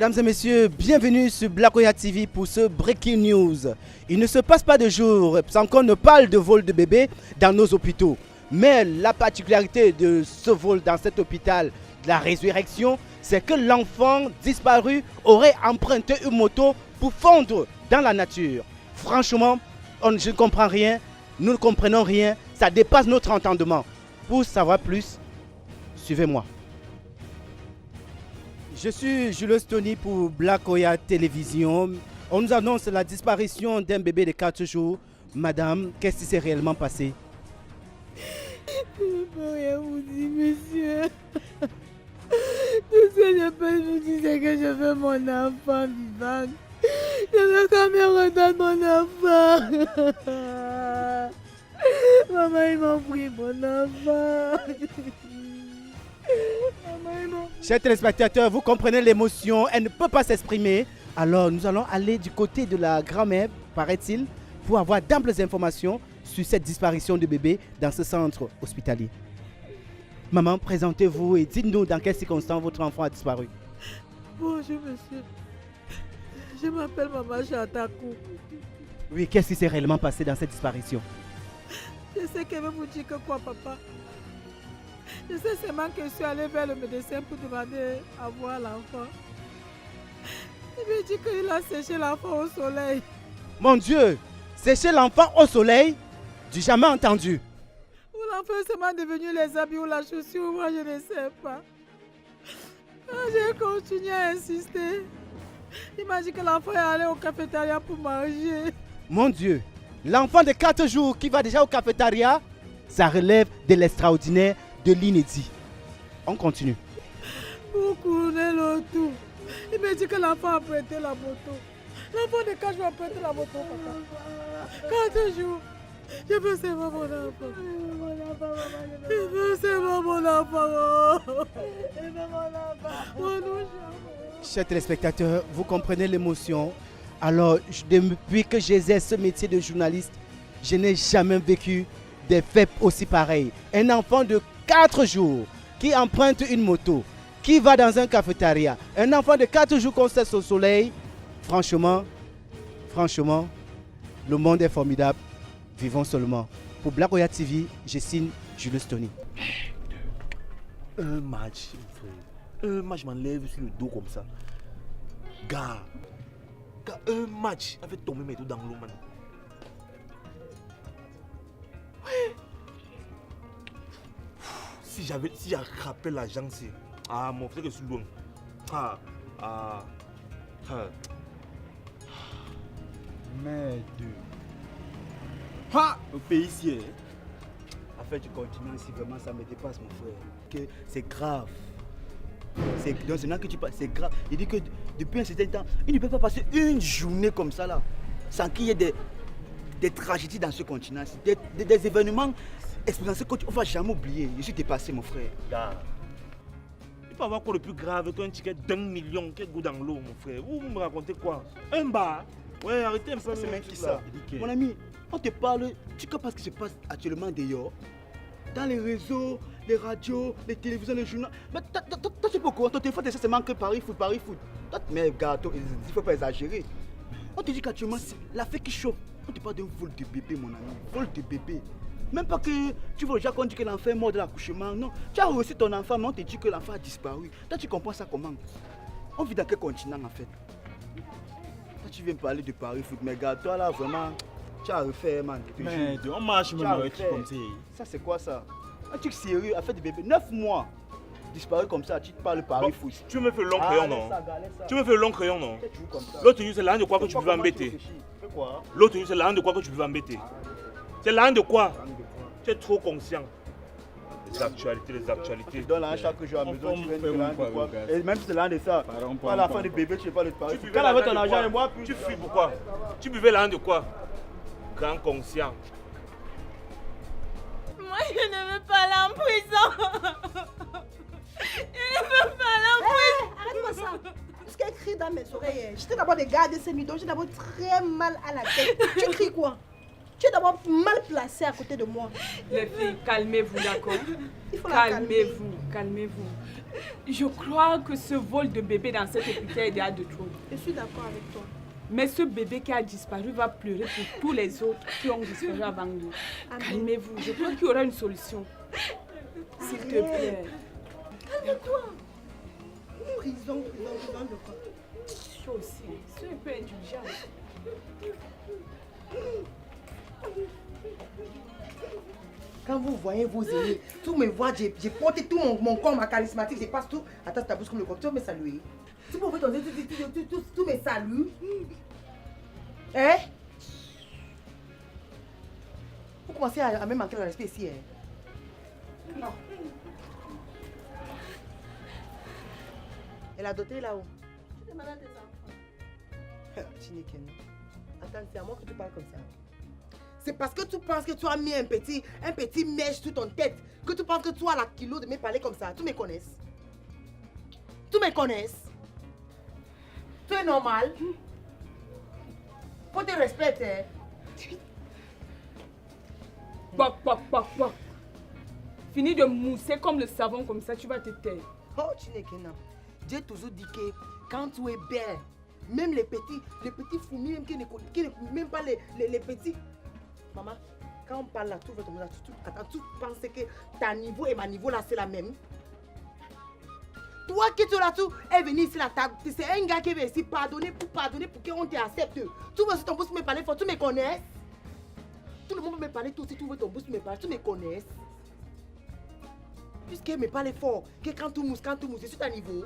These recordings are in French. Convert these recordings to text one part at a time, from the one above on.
Mesdames et messieurs, bienvenue sur Black Oya TV pour ce Breaking News. Il ne se passe pas de jour sans qu'on ne parle de vol de bébés dans nos hôpitaux. Mais la particularité de ce vol dans cet hôpital de la résurrection, c'est que l'enfant disparu aurait emprunté une moto pour fondre dans la nature. Franchement, je ne comprends rien, nous ne comprenons rien, ça dépasse notre entendement. Pour savoir plus, suivez-moi. Je suis Julius Tony pour Black Oya Télévision. On nous annonce la disparition d'un bébé de 4 jours. Madame, qu'est-ce qui s'est réellement passé? Je ne peux rien vous dire, monsieur. Tout ce que je peux vous dire, c'est que je veux mon enfant vivant. Je veux qu'on me redonne mon enfant. Maman, ils m'ont pris mon enfant. Chers téléspectateurs, vous comprenez l'émotion, elle ne peut pas s'exprimer. Alors nous allons aller du côté de la grand-mère, paraît-il, pour avoir d'amples informations sur cette disparition de bébé dans ce centre hospitalier. Maman, présentez-vous et dites-nous dans quelles circonstances votre enfant a disparu. Bonjour monsieur, je m'appelle Maman Chantakou. Oui, qu'est-ce qui s'est réellement passé dans cette disparition? Je sais qu'elle veut vous dire que quoi, papa? Je sais seulement que je suis allée vers le médecin pour demander à voir l'enfant. Il me dit qu'il a séché l'enfant au soleil. Mon Dieu, sécher l'enfant au soleil? Du jamais entendu. Ou l'enfant est seulement devenu les habits ou la chaussure, moi je ne sais pas. J'ai continué à insister. Il m'a dit que l'enfant est allé au cafétéria pour manger. Mon Dieu, l'enfant de 4 jours qui va déjà au cafétéria, ça relève de l'extraordinaire, de l'inédit. On continue. Pour couronner le tout, il m'a dit que l'enfant a prêté la moto. L'enfant de 4 jours a prêté la moto, papa. 4 jours. Je veux savoir mon enfant. Je veux savoir mon enfant. Chers téléspectateurs, vous comprenez l'émotion. Alors, depuis que j'exerce ce métier de journaliste, je n'ai jamais vécu des faits aussi pareils. Un enfant de 4 jours qui emprunte une moto, qui va dans un cafétéria, un enfant de 4 jours qu'on cesse au soleil. Franchement, le monde est formidable. Vivons seulement. Pour Black Oya TV, je signe Julius Tony. Un match, frère. Un match m'enlève sur le dos comme ça. Gars, un match avait tombé mes dos dans l'eau, man. Ouais. Si j'avais rappelé l'agence, ah, mon frère, je suis loin. Merde. Ha! Au pays ici. En fait, tu continues ainsi, vraiment, ça me dépasse, mon frère. Que c'est grave. Donc, c'est là que tu parles, c'est grave. Il dit que depuis un certain temps, il ne peut pas passer une journée comme ça, là, sans qu'il y ait des tragédies dans ce continent. Des événements exponentiels qu'on ne va jamais oublier. Je suis dépassé, mon frère. Gars, il peut y avoir quoi de plus grave qu'un ticket d'1 million qui goûte dans l'eau, mon frère. Vous me racontez quoi? Un bar? Ouais, arrêtez un peu. C'est même qui ça? Mon ami, on te parle, tu comprends ce qui se passe actuellement dehors? Dans les réseaux, les radios, les télévisions, les journaux. Mais toi, tu sais pourquoi? Ton téléphone, c'est seulement que Paris foot. Mais gars, il ne faut pas exagérer. On te dit qu'actuellement, c'est l'affaire qui chauffe. On te parle d'un vol de bébé, mon ami. Vol de bébé. Même pas que tu vois déjà qu'on dit que l'enfant est mort de l'accouchement. Non, tu as reçu ton enfant, mais on te dit que l'enfant a disparu. Toi, tu comprends ça comment? On vit dans quel continent en fait? Toi, tu viens me parler de Paris foot. Mais gars, toi là, vraiment, tu as refait, man. Mais on marche même avec qui comme ça. Ça, c'est quoi ça? Un truc sérieux, affaire de bébé. 9 mois. Disparu comme ça, tu te parles Paris foot. Tu me fais long crayon, non? Tu me fais long crayon, non? L'autre jour, c'est l'âne de quoi que tu peux embêter? L'autre jour, c'est l'âne de quoi que tu peux embêter? C'est l'âne de quoi? Tu es trop conscient. Les actualités. Tu donnes l'âne chaque jour à la maison, tu viens de l'âne de quoi? Et même si c'est l'âne de ça, pas la fin de bébé, tu ne sais pas de Paris. Quand avec ton argent et moi, tu fuis pourquoi? Tu buvais l'âne de quoi? Grand conscient. Moi, je ne veux pas aller en prison. Je ne veux pas aller en prison. Arrête-moi ça. Ce qu'elle crie dans mes oreilles. J'étais d'abord de garder ces midons, j'ai d'abord très mal à la tête. Tu cries quoi? Tu es d'abord mal placée à côté de moi. Les filles, calmez-vous, d'accord? Il faut la calmer. Calmez-vous. Je crois que ce vol de bébé dans cet hôpital est déjà de trop. Je suis d'accord avec toi. Mais ce bébé qui a disparu va pleurer pour tous les autres qui ont disparu avant lui. Amen. Calmez-vous, je crois qu'il y aura une solution. S'il te plaît. Calme-toi. Prison de quoi? Toi aussi, sois un peu indulgent. Quand vous voyez vos amis, tous me voient, j'ai porté tout mon corps, ma charismatique, je passe tout. Attends, ta bouche comme le corps, tu veux me saluer. Tu peux ouvrir ton yeux, tu me salues. Hein? Vous commencez à me manquer le respect ici, hein? Non. Et la dotée est là-haut. Je demande à tes enfants. Chineken. Attends, c'est à moi que tu parles comme ça. C'est parce que tu penses que tu as mis un petit mèche sur ton tête que tu penses que tu as la kilo de me parler comme ça. Tu me connais? Tu me connais? Tu es normal? Faut te respecter. Boc. Fini de mousser comme le savon comme ça, tu vas te taire. Oh, Chinekena. J'ai toujours dit que quand tu es belle, même les petits fourmis même qui ne même pas les petits. Maman, quand on parle là, tu penses que ta niveau et ma niveau là, c'est la même. Toi qui tu là, tu es venu ici, là, c'est un gars qui veut ici pardonner pour qu'on t'accepte. Tu veux sur ton bouche me parler fort, tu me connais. Tout le monde peut me parler, toi aussi tu veux ton bouche me parler, tu me connais. Puisqu'elle me parle fort, que quand tu mousses, je suis à niveau.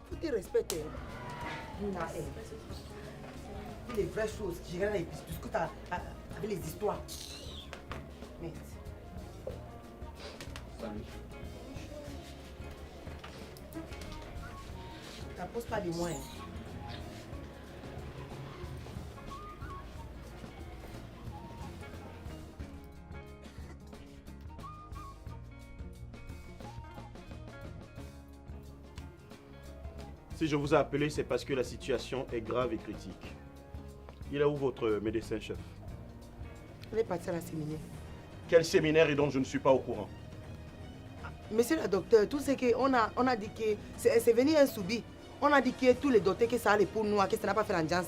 Faut te respecter. Les vraies choses, je regarde les discours avec les histoires. Mais. Salut. T'approches pas de moi. Hein. Si je vous ai appelé, c'est parce que la situation est grave et critique. Il est où votre médecin-chef? Il est parti à la séminaire. Quel séminaire et dont je ne suis pas au courant? Monsieur le docteur, tout ce qu'on a dit que c'est venu un soubi. On a dit que tous les docteurs que ça allait pour nous, que ça n'a pas fait l'enjance.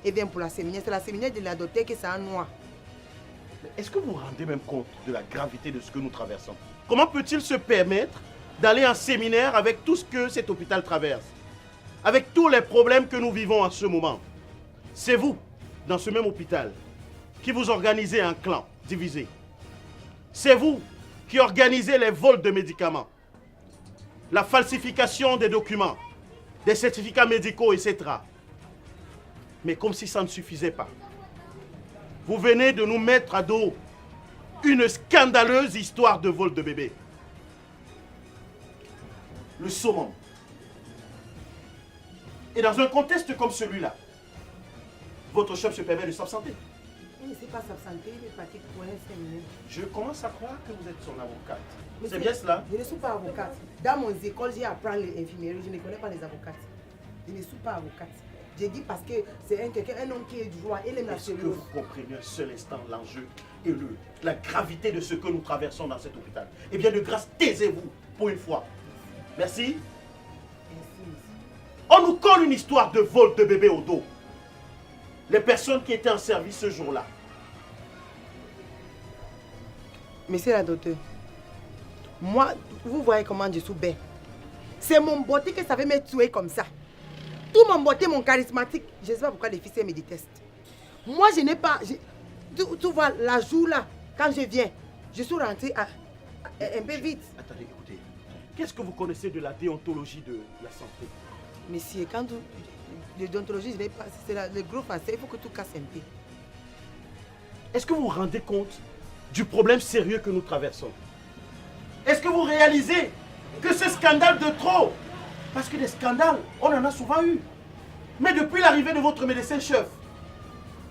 Et bien pour la séminaire, c'est la séminaire de la docteur que ça a noir. Est-ce que vous vous rendez même compte de la gravité de ce que nous traversons? Comment peut-il se permettre d'aller en séminaire avec tout ce que cet hôpital traverse? Avec tous les problèmes que nous vivons en ce moment? C'est vous, dans ce même hôpital, qui vous organisez un clan divisé. C'est vous qui organisez les vols de médicaments, la falsification des documents, des certificats médicaux, etc. Mais comme si ça ne suffisait pas, vous venez de nous mettre à dos une scandaleuse histoire de vol de bébé. Le summum. Et dans un contexte comme celui-là, votre chef se permet de s'absenter. Il ne sait pas s'absenter, il est parti pour un séminaire. Je commence à croire que vous êtes son avocate. Mais C'est bien cela? Je ne suis pas avocate. Dans mon école, j'ai appris l'infirmerie, je ne connais pas les avocates. Je ne suis pas avocate. J'ai dit parce que c'est un homme qui est droit, il aime la Est-ce que cellule. vous comprenez un seul instant l'enjeu et la gravité de ce que nous traversons dans cet hôpital? Eh bien, de grâce, taisez-vous pour une fois. Merci. On nous colle une histoire de vol de bébé au dos. Les personnes qui étaient en service ce jour-là. Monsieur la docteur, moi, vous voyez comment je suis belle. C'est mon beauté que ça veut me tuer comme ça. Tout mon beauté, mon charismatique, je ne sais pas pourquoi les filles me détestent. Moi, je n'ai pas... Tu vois, la jour là, quand je viens, je suis rentrée un peu vite. Attendez, écoutez. Qu'est-ce que vous connaissez de la déontologie de la santé? Monsieur, quand tu... Le déontologie, c'est le gros français, il faut que tu casses un peu. Est-ce que vous vous rendez compte du problème sérieux que nous traversons? Est-ce que vous réalisez que ce scandale de trop, parce que des scandales, on en a souvent eu, mais depuis l'arrivée de votre médecin-chef,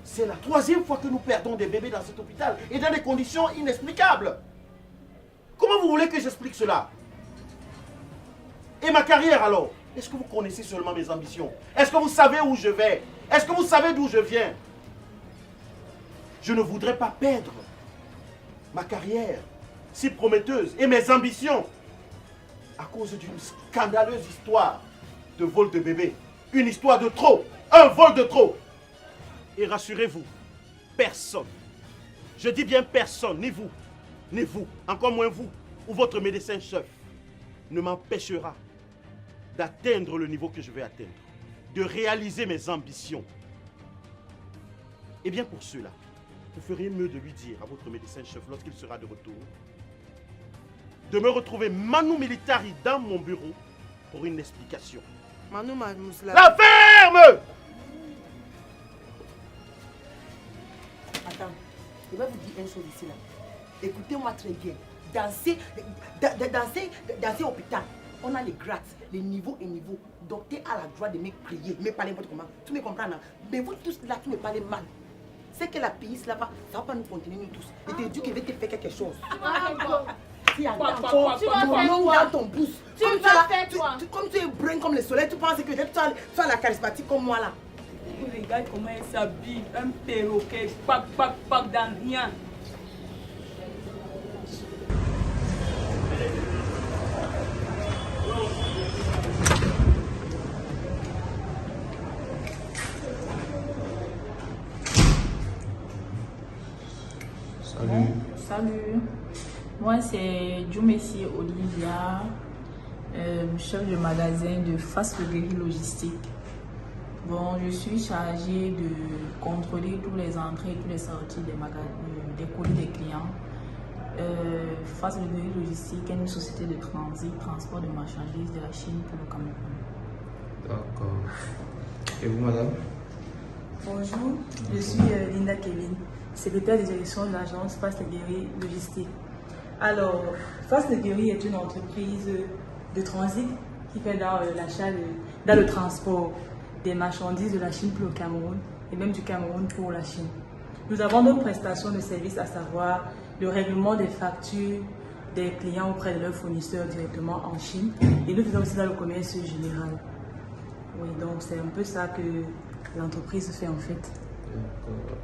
c'est la 3e fois que nous perdons des bébés dans cet hôpital et dans des conditions inexplicables. Comment vous voulez que j'explique cela? Et ma carrière alors? Est-ce que vous connaissez seulement mes ambitions? Est-ce que vous savez où je vais? Est-ce que vous savez d'où je viens? je ne voudrais pas perdre ma carrière si prometteuse et mes ambitions à cause d'une scandaleuse histoire de vol de bébé. Une histoire de trop, un vol de trop. Et rassurez-vous, personne, je dis bien personne, ni vous, encore moins vous ou votre médecin-chef, ne m'empêchera d'atteindre le niveau que je vais atteindre, de réaliser mes ambitions. Et bien pour cela, vous feriez mieux de lui dire à votre médecin-chef lorsqu'il sera de retour de me retrouver Manu Militari dans mon bureau pour une explication. Manu Mousla. La ferme! Attends, je vais vous dire une chose ici là. Écoutez-moi très bien. Dans ces hôpitaux, on a les grades, les niveaux et niveaux. Docteur a le droit de me crier, me parler n'importe comment. Tu me comprends, non? Mais vous tous là qui me parlez mal, c'est que la pays là-bas, ça ne va pas nous contenir nous tous. Et te dis qu'il va te faire quelque chose. Tu vas dans ton pouce. Tu vas faire quoi? Comme tu es brun comme le soleil, tu penses que tu as la charismatique comme moi là. Regarde comment elle s'habille, un perroquet, pac, dans rien. Salut. Moi, c'est Djoumessi Olivia, chef de magasin de Fast Food Logistique. Bon, je suis chargée de contrôler tous les entrées et toutes les sorties des magasins, des colis des clients. Fast Food Logistique est une société de transport de marchandises de la Chine pour le Cameroun. D'accord. Et vous, madame? Bonjour, je suis Linda Kevin, secrétaire de direction de l'agence Fast Food Logistique. Alors, Fast Food est une entreprise de transit qui fait dans le transport des marchandises de la Chine pour le Cameroun et même du Cameroun pour la Chine. Nous avons d'autres prestations de services, à savoir le règlement des factures des clients auprès de leurs fournisseurs directement en Chine et nous faisons aussi dans le commerce général. Oui, donc c'est un peu ça que l'entreprise fait en fait. D'accord.